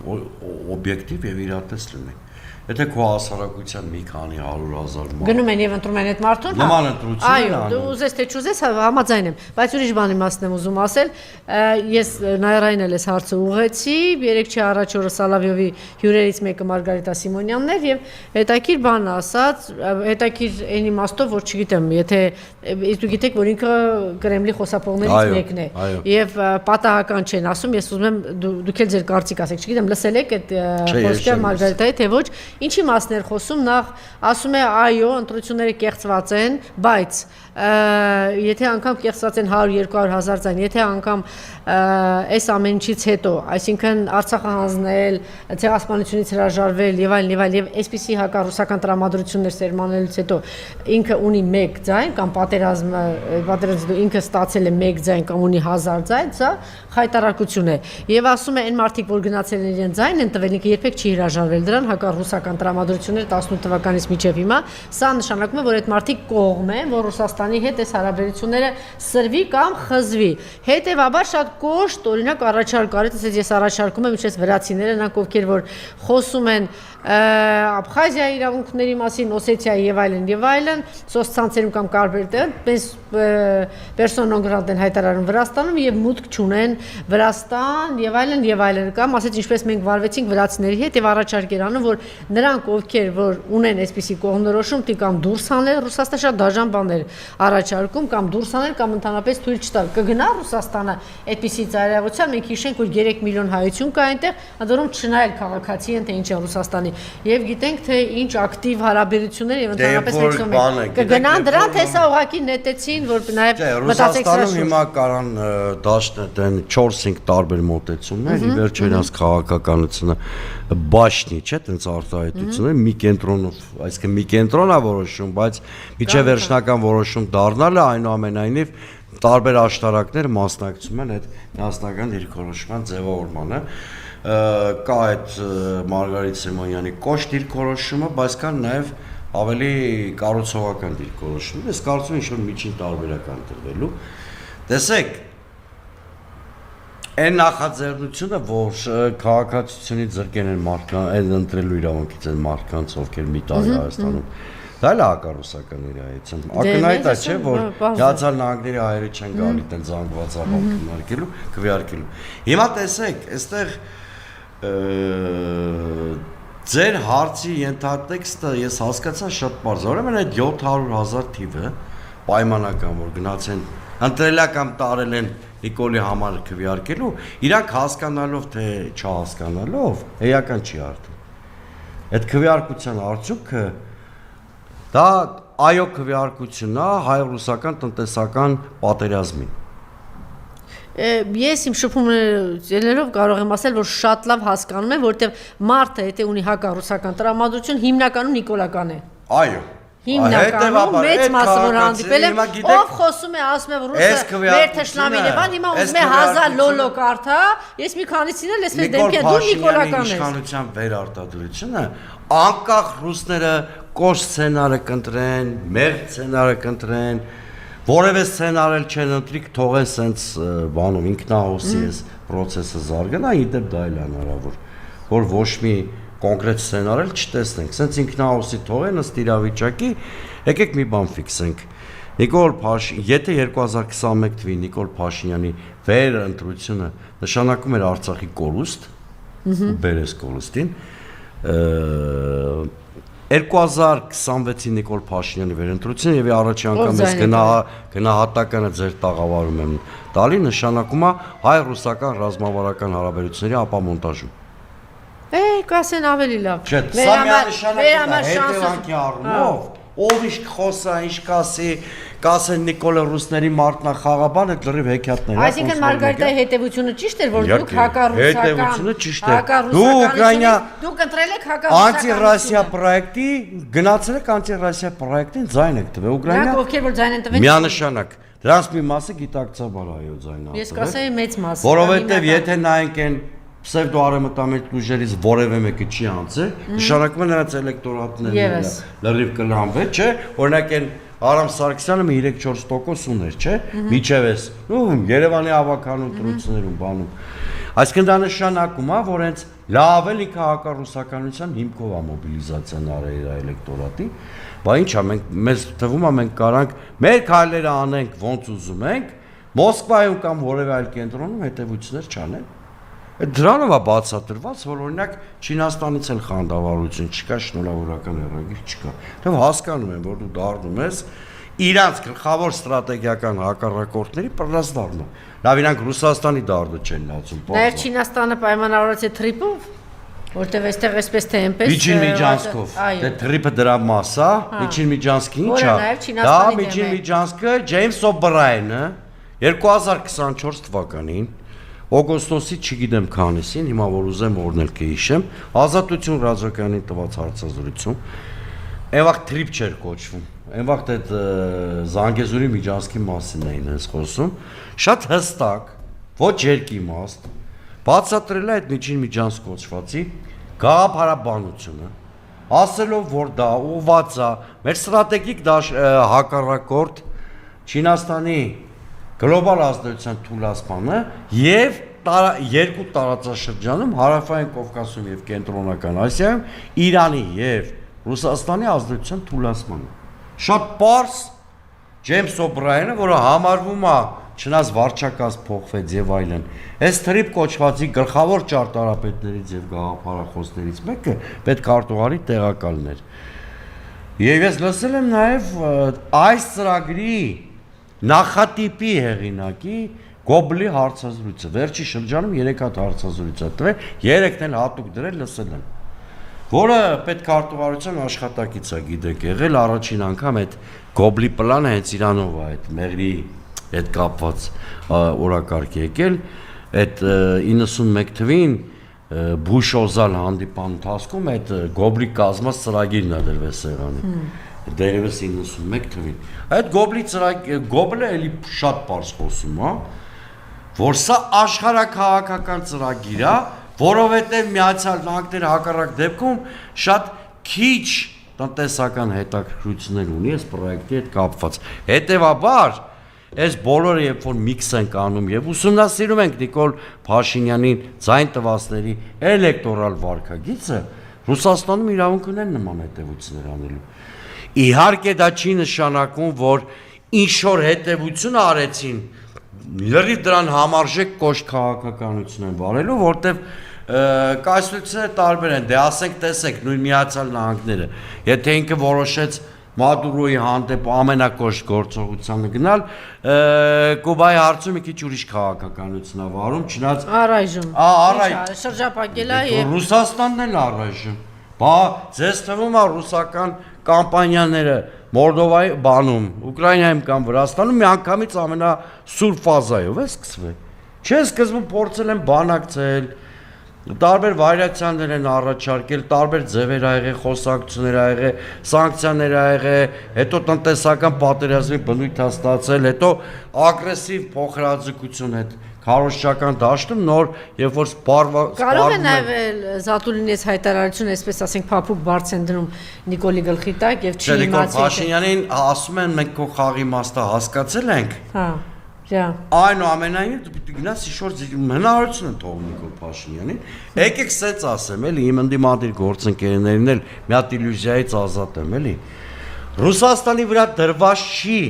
օբյեկտիվ եւ իրատես լինենք։ Եթե քո հասարակության մի քանի 100,000 մարդ գնում են եւ ընտրում են այդ մարդուն, նման ընտրություն են այո, դու ուզես թե չուզես համաձայն եմ, բայց ուրիշ բանի մասն եմ ուզում ասել, ես Նայարային էլ ես հարցը ուղղեցի, 3 առաջ օրը Սալավյովի հյուրերից մեկը Մարգարիտա Սիմոնյանն էր եւ հետաքրիր բան ասաց, հետաքրիր այն իմաստով, որ չգիտեմ, եթե դու գիտեք, որ ինքը Կրեմլի խոսափողներից մեկն է եւ պատահական չեն ասում, ես ուզում եմ դուք էլ ձեր կարծիք ասեք, չգիտեմ, լսել եք այդ խոսքը Մարգարիտայի թե ոչ։ Ինչի մասն էր խոսում, նախ ասում է այո, ընտրությունները կեղծված են, բայց եթե անգամ կեղծված են 100-200 հազար ձայն, եթե անգամ այս ամեն ինչից հետո, այսինքն Արցախը հանձնել, ցեղասպանությունից հրաժարվել եւ այլն եւ այսպիսի հակառուսական տրամադրություններ սերմանելուց հետո ինքը ունի 1 ձայն կամ պատերազմից ինքը ստացել է 1 ձայն կամ ունի 1000 ձայն, սա խայտարակություն է։ Եվ ասում է այն մարդիկ, որ գնացել են իրեն ձայն են տվել, ինքը երբեք չի հրաժարվել դրան, հակառուսական տրամադրությունները 18 թվականից մինչև հիմա, սա նշանակում է, որ այդ մարդիկ կողմ են, որ Ռուսաստանի հետ այս հարաբերությունները սրվի կամ խզվի։ Հետևաբար շատ կոշտ, օրինակ առաջարկ արեց, ես առաջարկում եմ ինչպես վրացիները, նրանք ովքեր որ խոսում են Աբխազիայի իրավունքների մասին, Օսեթիայի եւ այլն, սոցցանցերում կամ կարբեր տեղ, պերսոն նոն գրանտ են հայտարարում Վրաստանում եւ մուտք չունեն Վրաստան եւ այլն, կամ ասած ինչպես մենք վարվեցինք վրացիների հետ եւ առաջարկ էր անում, որ նրանք ովքեր որ ունեն այսպիսի կողմնորոշում, տի կամ դուրս հանել, Ռուսաստանը շատ դաժան բաներ առաջարկում կամ դուրս հանել կամ ընդհանրապես թույլ չտալ։ Կգնա Ռուսաստանը այդպիսի ծայրահեղության, մենք հիշենք, որ 3 միլիոն հայություն կա այնտեղ, անդորում չնայել քաղաքացի են թե ինչ է Ռուսաստանի եւ գիտենք թե ինչ ակտիվ հարաբերություններ եւ ընդհանրապես ներսում կգնան դրան, թե սա ուղղակի նետեցին, որ նաեւ մտածեք սրա շուրջ։ Հիմա կարան դաշտեն 4-5 տարբեր մոտեցումներ, ի վերջո իրաց քաղաքականությունը բաշնի, չէ՞, տենց արտահայտություններ մի կենտրոնով, այսինքն մի կենտրոնա որոշում, բայց միջև վերջնական որոշում դառնալը այնուամենայնիվ տարբեր աշտարակներ մասնակցում են այդ միասնական դիրքորոշման ձևավորմանը։ Կա այդ Մարգարիտ Սիմոնյանի կոշտ դիրքորոշումը, բայց կան նաև ավելի կառուցողական դիրքորոշումներ։ Ես կարծում եմ ինչ-որ միջին տարբերական տրվելու։ Տեսեք, Այն նախաձեռնությունը, որ քաղաքացիությունից զրկեն են մարդկանց, այն ընտրելու իրավունքից են մարդկանց, ովքեր մի տարի Հայաստանում, դա էլ հակառուսական իրայից։ Ակնհայտ է, չէ, որ Միացյալ Նահանգների հայերը չեն գալի տեն զանգված ապահով քննարկելու, քվեարկելու։ Հիմա տեսեք, այստեղ ձեր հարցի ենթատեքստը ես հասկացա շատ պարզ։ Ուրեմն այդ 700,000 թիվը պայմանական որ գնացեն ընտրելական տարել են Նիկոլի համար քվեարկելու, իրանք հասկանալով թե չհասկանալով, էական չի արդեն։ Այդ քվեարկության արդյունքը դա այո քվեարկությունն է հայ-ռուսական տնտեսական պատերազմին։ Ես իմ շփումներով կարող եմ ասել, որ շատ լավ հասկանում եմ, որովհետև մարդը եթե ունի հակառուսական տրամադրություն, հիմնականում նիկոլական է։ Այո։ Հիմնականում մեծ մասը որ հանդիպել եմ, ով խոսում է, ասում է, որ ռուսը մեր թշնամին է, բան հիմա ուզում է 1000 լոլո կարդա, ես մի քանիսին էլ էսպես դեմքի դու նիկոլական ես։ Իշխանության վերարտադրությունը անկախ ռուսները կոշտ սցենարը կընտրեն, մեղմ սցենարը կընտրեն, որևէ սցենար էլ չեն ընտրի, թողեն սենց բանում ինքնահոսի էս process-ը զարգանա, իդեպ դա էլ հնարավոր, որ ոչ մի կոնկրետ սցենար էլ չտեսնենք, սենց ինքնահոսի թողեն ըստ իրավիճակի, եկեք մի բան ֆիքսենք։ Նիկոլ Փաշինյանը, եթե 2021 թվականի Նիկոլ Փաշինյանի վերընտրությունը նշանակում էր Արցախի կորուստ, բերես կորուստին, 2026-ի Նիկոլ Փաշինյանի վերընտրությունը եւ առաջի անգամ ես գնահատականը ձեր տաղավարում եմ տալի, նշանակում է հայ-ռուսական ռազմավարական հարաբերությունների ապամոնտաժում։ Կասեն ավելի լավ։ Չէ, սա միանշանակ է հետևանքի առումով, ով ինչ կխոսա, ինչ կասեն Նիկոլը ռուսների մարտնախաղաբան, այդ լրիվ հեքիաթներ։ Այսինքն Մարգարիտայի հետևությունը ճիշտ էր, որ դուք հակառուսական, հետևությունը ճիշտ է։ Դու Ուկրաինա, դուք ընտրել եք հակառուսական անտի-Ռուսիա պրոյեկտի, գնացել եք անտի-Ռուսիա պրոյեկտին ձայն եք տվել Ուկրաինա։ Դրանք ովքեր որ ձայն են տվել։ Միանշանակ։ Դրանց մի մասը գիտակցաբար այո ձայն է։ Ես կասեի մեծ մասը։ Որովհետև եթե նայենք այն պսևդոարևմտամետ ուժերից որևէ մեկը չի անցել, նշանակում է նրանց էլեկտորատները լրիվ կլանվել, չէ՞, օրինակ այն Արամ Սարգսյանը մի 3-4% ուներ, չէ՞, միջև էս, Երևանի ավականու ընտրություններում բանում։ Այսինքն դա նշանակում է, որ հենց լավ էլ ինքը հակառուսականության հիմքով է մոբիլիզացիան արել իր էլեկտորատի, բա ի՞նչ է, մեզ թվում է մենք կարանք մեր քայլերը անենք ոնց ուզում ենք, Մոսկվայում կամ որևէ այլ կենտրոնում հետևություններ չանենք։ Դրանով է բացատրված, որ օրինակ Չինաստանից էլ խանդավառություն չկա, շնորհավորական հեռագիր չկա։ Դեռ հասկանում եմ, որ դու դառնում ես իրանց գլխավոր ստրատեգիական հակառակորդների պլազդարնը։ Լավ, իրանք Ռուսաստանի դարդը չեն լացում։ Նաև Չինաստանը պայմանավորված է թրիպով, որտեղ այստեղ էսպես թե այնպես Միջին Միջանսկով։ Դե թրիպը դրա մաս է, Միջին Միջանսկի ինչ է։ Դա Միջին Միջանսկը Ջեյմս Օբրայենը 2024 թվականին օգոստոսի չգիտեմ քանիսին, հիմա որ ուզեմ օրնել կհիշեմ, Ազատություն ռադիոկայանին տված հարցազրույցում, այն վաղ թրիպ չէր կոչվում, այն վաղ այդ Զանգեզուրի Միջանսկի մասին էին հենց խոսում, շատ հստակ, ոչ երկիմաստ, բացատրել է այդ Միջին Միջանսկ կոչվածի գաղափարաբանությունը, ասելով, որ դա ուղղված է մեր ստրատեգիկ հակառակորդ Չինաստանի գլոբալ ազդեցության թուլացմանը եւ երկու տարածաշրջանում հարավային Կովկասում եւ կենտրոնական Ասիայում Իրանի եւ Ռուսաստանի ազդեցության թուլացմանը։ Շատ պարզ Ջեյմս Օբրայենը, որը համարվում է չնայած վարչակաց փոխվեց եւ այլն, այս թրիպ կոչվածի գլխավոր ճարտարապետներից եւ գաղափարախոսներից մեկը պետքարտուղարի տեղակալն էր։ Եվ ես լսել եմ նաեւ այս ծրագրի նախատիպի հեղինակի Գոբլի հարցազրույցը, վերջի շրջանում 3 հատ հարցազրույց է տվել, 3-ն էլ հատուկ դրել լսել եմ, որը պետքարտուղարության աշխատակից է գիտեք եղել, առաջին անգամ այդ Գոբլի պլանը հենց իրանով է, այդ մեղրի հետ կապված օրակարգ եկել, այդ 91 թվին Բուշոզալ հանդիպան ընթացքում այդ Գոբլի կազմած ծրագիրն է դրվել սեղանի։ Դերևս 91 թվին։ Այդ Գոբլը էլի շատ պարզ խոսում է, որ սա աշխարհաքաղաքական ծրագիր է, որովհետև Միացյալ Նահանգները հակառակ դեպքում շատ քիչ տնտեսական հետաքրքրություններ ունի այս պրոյեկտի հետ կապված։ Հետևաբար, այս բոլորը երբ որ միքս ենք անում եւ ուսումնասիրում ենք Նիկոլ Փաշինյանին ձայն տվածների էլեկտորալ վարքագիծը, Ռուսաստանում իրավունք ունեն նման հետևություններ անելու։ Իհարկե դա չի նշանակում, որ ինչ որ հետևություն արեցին, լրիվ դրան համարժեք կոշտ քաղաքականություն են վարելու, որտեվ կայսրությունները տարբեր են, դե ասենք տեսեք նույն Միացյալ Նահանգները, եթե ինքը որոշեց Մադուրոյի հանդեպ ամենակոշտ գործողությանը գնալ, Կուբայի հարցում մի քիչ ուրիշ քաղաքականություն է վարում, չնայած առայժմ շրջապատել է եւ Ռուսաստանն էլ առայժմ, բա ձեզ թվում է ռուսական կամպանիաները Մոլդովայի բանում, Ուկրաինայում կամ Վրաստանում միանգամից ամենասուր ֆազայով է սկսվել։ Չէ, սկզբում փորձել են բանակցել, տարբեր վայրացիաներ են առաջարկել, տարբեր ձևեր ա եղել, խոսակցություններ ա եղել, սանկցիաներ ա եղել, հետո տնտեսական պատերազմի բնույթ ա ստացել, հետո ագրեսիվ փոխհրաձգություն հետ քարոզչական դաշտում նոր, երբ որ կարող է նաև Զատուլինից հայտարարություն, այսպես ասենք, փափուկ բարձ են դնում Նիկոլի գլխի տակ եւ չի Նիկոլ Փաշինյանին ասում են մենք քո խաղի իմաստը հասկացել ենք։ Հա, դա։ Այնուամենայնիվ դու պիտի գնաս ինչ-որ հնարավորություն են թողում Նիկոլ Փաշինյանին։ Եկեք սենց ասեմ, էլի իմ ընդդիմադիր գործընկերներին էլ մի հատ իլյուզիայից ազատ եմ, էլի։ Ռուսաստանի վրա դրված չի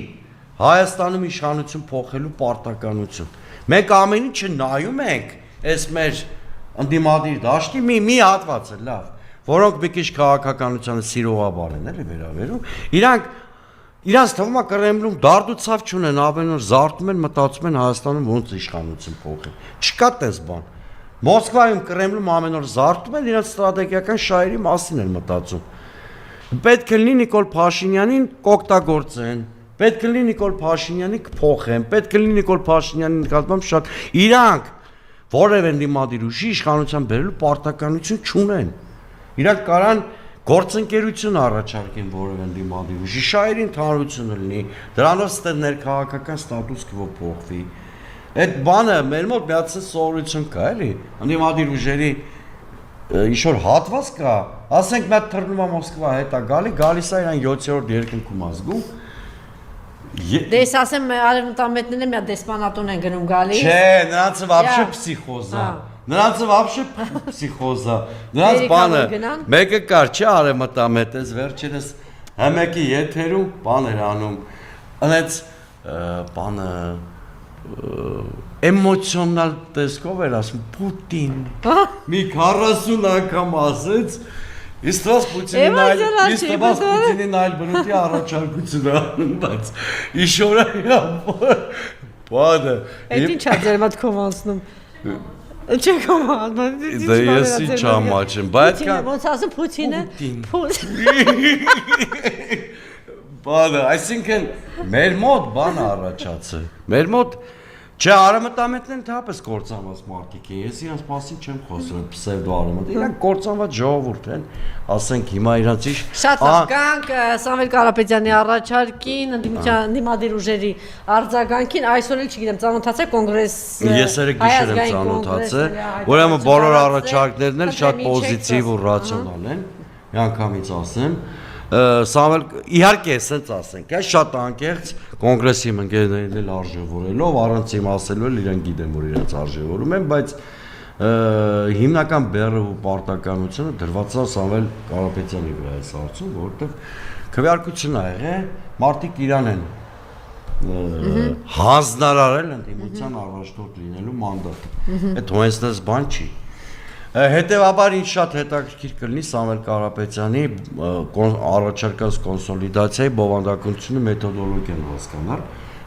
Հայաստանում իշխանություն փոխելու պարտականություն։ Մենք ամեն ինչը նայում ենք, այս մեր ընդդիմադիր դաշտի մի հատված է, լավ, որոնք մի քիչ քաղաքականությանը սիրողաբար են, էլի վերաբերում, իրանց թվում է Կրեմլում դարդուցավ չունեն, ամեն օր զարթում են, մտածում են Հայաստանում ոնց իշխանություն փոխել։ Չկա տես բան։ Մոսկվայում, Կրեմլում ամեն օր զարթում են, իրանց ստրատեգիական շահերի մասին են մտածում։ Պետք է լինի Նիկոլ Փաշինյանին կօգտագործեն։ Պետք է լինի Նիկոլ Փաշինյանի կփոխեն, պետք է լինի Նիկոլ Փաշինյանի նկատմամբ շատ իրանք որևէ ընդդիմադիր ուժի իշխանության բերելու պարտականություն չունեն։ Իրանք կարան գործընկերություն առաջարկեն որևէ ընդդիմադիր ուժի, շահերի ընդհանրությունը լինի, դրանով ստե ներքաղաքական ստատուս քվո փոխվի։ Այդ բանը մեր մոտ միացած սովորություն կա, էլի, ընդդիմադիր ուժերի ինչ-որ հատված կա, ասենք մի հատ թռնում է Մոսկվա հետ է գալիս է իրան 7-րդ երկնքում ազգում։ Դե ես ասեմ արևմտամետները մի հատ դեսպանատուն են գնում գալիս։ Չէ, նրանցը вообще психоз է։ Նրանցը вообще психоз է։ Նրանց բանը մեկը կար, չէ, արևմտամետ էս վերջերս հմեկի եթերում բան էր անում։ Անեց բանը էմոցիոնալ տեսքով էր ասում Պուտին։ Մի 40 անգամ ասեց Իստված Պուտինին այլ բնույթի առաջարկություն անում, բայց իշորա բանը։ Այդ ինչ է ձեր մտքով անցնում։ Չէ կոմալ, դե ես ինչ ամաչեմ, բայց ոնց ասում Պուտինը։ Բանը, այսինքն մեր մոտ բան առաջացել։ Մեր մոտ Չէ, արևմտամետն ընդհանրապես կործանված մարդիկ են։ Ես իրանց մասին չեմ խոսում, պսևդո արևմտ։ Իրանք կործանված ժողովուրդ են, ասենք հիմա իրանց ինչ Շատ լավ, կանք Սամվել Կարապետյանի առաջարկին, ընդդիմադիր ուժերի արձագանքին, այսօր էլ չգիտեմ, ծանոթացա կոնգրես Ես երեք գիշեր եմ ծանոթացել, ուրեմն բոլոր առաջարկներն էլ շատ պոզիտիվ ու ռացիոնալ են, միանգամից ասեմ։ Սամվել իհարկե ասենց ասենք, շատ անկեղծ կոնգրեսի ընկերներն էլ արժևորելով, առանց իմ ասելու էլ իրեն գիտեմ, որ իրենց արժևորում են, բայց հիմնական բեռը ու պարտականությունը դրված է Սամվել Կարապետյանի վրա այս հարցում, որովհետև քվեարկություն ա եղել, մարդիկ իրան են հանձնարարել ընդդիմության առաջնորդ լինելու մանդատը։ Այդ հոենսնես բան չի։ Հետևաբար ինչ շատ հետաքրքիր կլինի Սամվել Կարապետյանի առաջարկած կոնսոլիդացիայի բովանդակությունը մեթոդոլոգիան հասկանալ,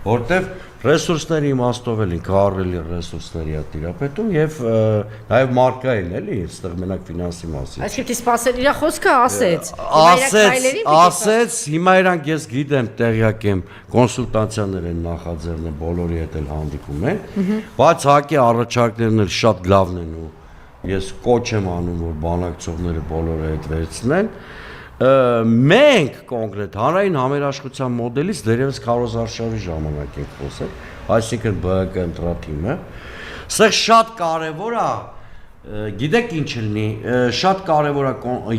որտեղ ռեսուրսների իմաստով էլ ինքը առելի ռեսուրսների է տիրապետում եւ նաեւ մարկային էլի, այստեղ մենակ ֆինանսի մասին։ Այսինքն դի սпасել իր խոսքը ասեց, հիմա իրանք ես գիտեմ, տեղյակ եմ, կոնսուլտացիաներ են նախաձեռնել, բոլորի հետ էլ հանդիպում են, բայց հակի առաջարկներն էլ շատ լավն են ու ես կոչ եմ անում, որ բանակցողները բոլորը հետ վերցնեն, մենք կոնկրետ հանրային համերաշխության մոդելից դերևս քարոզարշավի ժամանակ ենք խոսել, այսինքն ԲՀԿ ընտրաթիմը, սա շատ կարևոր է, գիտեք ինչ լինի, շատ կարևոր է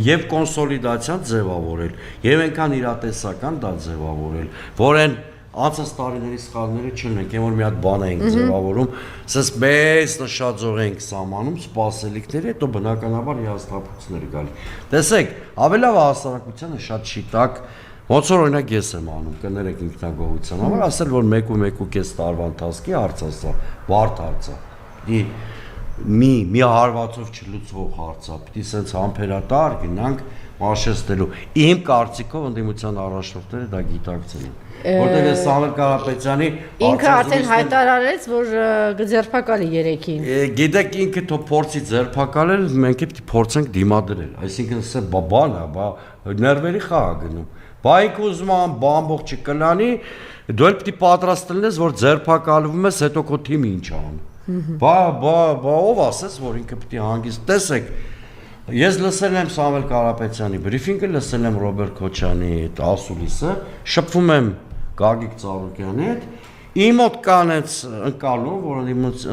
եւ կոնսոլիդացիան ձևավորել, եւ այնքան իրատեսական դա ձևավորել, որ այն անցած տարիների սխալները չունենք, այն որ մի հատ բան ենք ձևավորում, ասես մեծ նշաձող ենք սահմանում, սպասելիքների, հետո բնականաբար հիասթափություններ գալի։ Տեսեք, ավելի լավ հասարակությանը շատ չի տակ, ոնց որ օրինակ ես եմ անում, կներեք ինքնագոհության համար, ասել որ 1.5 տարվա ընթացքի հարցասա, բարդ հարցա։ Մի հարվածով չլուծվող հարցա, պիտի սենց համբերատար գնանք մաշեստելու։ Իմ կարծիքով ընդդիմության առաջնորդները դա գիտակցել են։ Որտեղ է Սամվել Կարապետյանի ինքը արդեն հայտարարեց, որ գձերբակալի 3-ին։ Գիտեք ինքը թող փորձի ձերբակալել, մենք պիտի փորձենք դիմադրել։ Այսինքն սա բան է, ներվերի խաղ է գնում։ Բայց ուզում եմ բամբող չկլանի, դու էլ պիտի պատրաստ լինես, որ ձերբակալվում ես, հետո քո թիմը ինչ անում։ Ով ասես, որ ինքը պիտի հանգիստ տեսեք։ Ես լսել եմ Սամվել Կարապետյանի բրիֆինգը, լսել եմ Ռոբերտ Քոչյանի այդ ասուլիսը, շփվում եմ Գագիկ Ծառուկյանի հետ։ Իմ մոտ կան այդ ընկալում, որ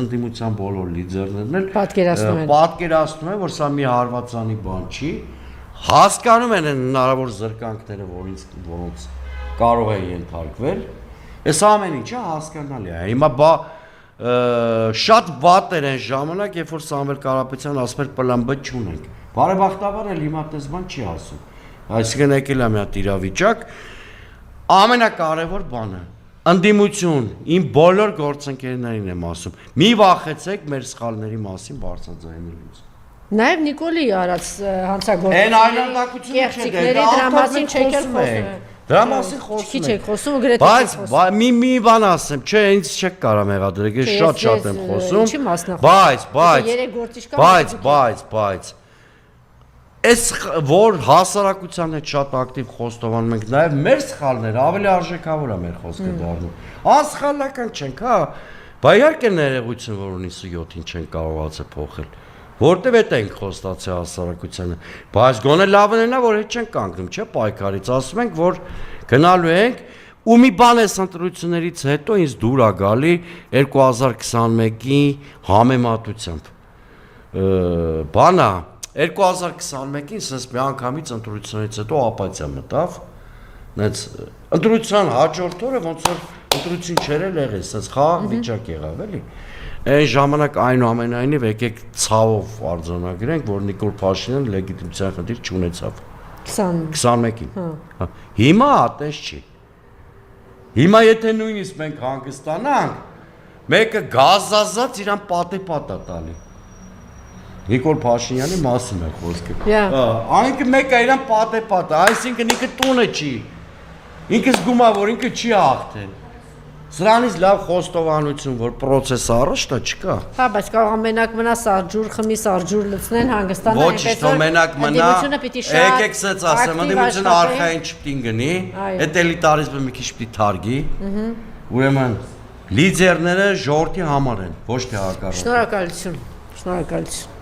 ընդդիմության բոլոր լիդերներն էլ պատկերացնում են, որ սա մի հարվածանի բան չի, հասկանում են հնարավոր զրկանքները, որոնց կարող է ենթարկվել։ Այս ամեն ինչը հասկանալի է։ Հիմա շատ վատ էր այն ժամանակ, երբ որ Սամվել Կարապետյանը ասում էր պլան B չունենք։ Բարեբախտաբար էլ հիմա այդպես բան չի ասում։ Այսինքն եկել է մի հատ իրավիճակ, ամենակարևոր բանը ընդդիմություն, իմ բոլոր գործընկերներին եմ ասում, մի վախեցեք մեր սխալների մասին բարձրաձայնելուց։ Նաև Նիկոլի արած հանցագործությունների Այն այլանդակությունը չէ, դրա մասին չեք խոսում։ Դրա մասին խոսում եք խոսում ու գրեթե բայց մի բան ասեմ, չէ, ինձ չեք կարող մեղադրել, ես շատ եմ խոսում, բայց այս որ հասարակության հետ շատ ակտիվ խոստովանում ենք, նաև մեր սխալները ավելի արժեքավոր է մեր խոսքը դառնում։ Անսխալական չենք, հա, բայց իհարկե ներողություն, որ 97-ին չենք կարողացել փոխել։ Որտեւ էդ ենք խոստացի հասարակությանը, բայց գոնե լավն է նա, որ հետ չենք կանգնում, չէ, պայքարից, ասում ենք, որ գնալու ենք, ու մի բան էս ընտրություններից հետո ինձ դուր է գալի 2021-ի համեմատությամբ։ Բանա 2021-ին sense մի անգամից ընտրությունից հետո ապաթիա մտավ, նենց ընտրության հաջորդ օրը ոնց որ ընտրություն չեր եղել, sense խաղաղ վիճակ եղավ, էլի։ Այն ժամանակ այնուամենայնիվ եկեք ցավով արձանագրենք, որ Նիկոլ Փաշինյանը լեգիտիմության խնդիր չունեցավ 21-ին։ Հիմա այդպես չի։ Հիմա եթե նույնիսկ մենք հանգստանանք, մեկը գազազած իրան պատե-պատա տալի։ Նիկոլ Փաշինյանի մասին է խոսքը։ Այնքը մեկը իրան պատե-պատա, այսինքն ինքը տունը չի։ Ինքը զգում է, որ ինքը չի հաղթել։ Սրանից լավ խոստովանություն, որ process առաջ չկա։ Հա, բայց կարող ամենակ մնա սարջուր, խմի սարջուր լցնեն, հանգստանան, այնպես որ մենակ մնա, եկեք սենց ասեմ, ընդդիմությունը արխային չպիտի գնի, այդ էլիտարիզմը մի քիչ պիտի թարգի։ Ուրեմն լիդերները ժողովրդի համար են, ոչ թե հակառակը։ Շնորհակալություն։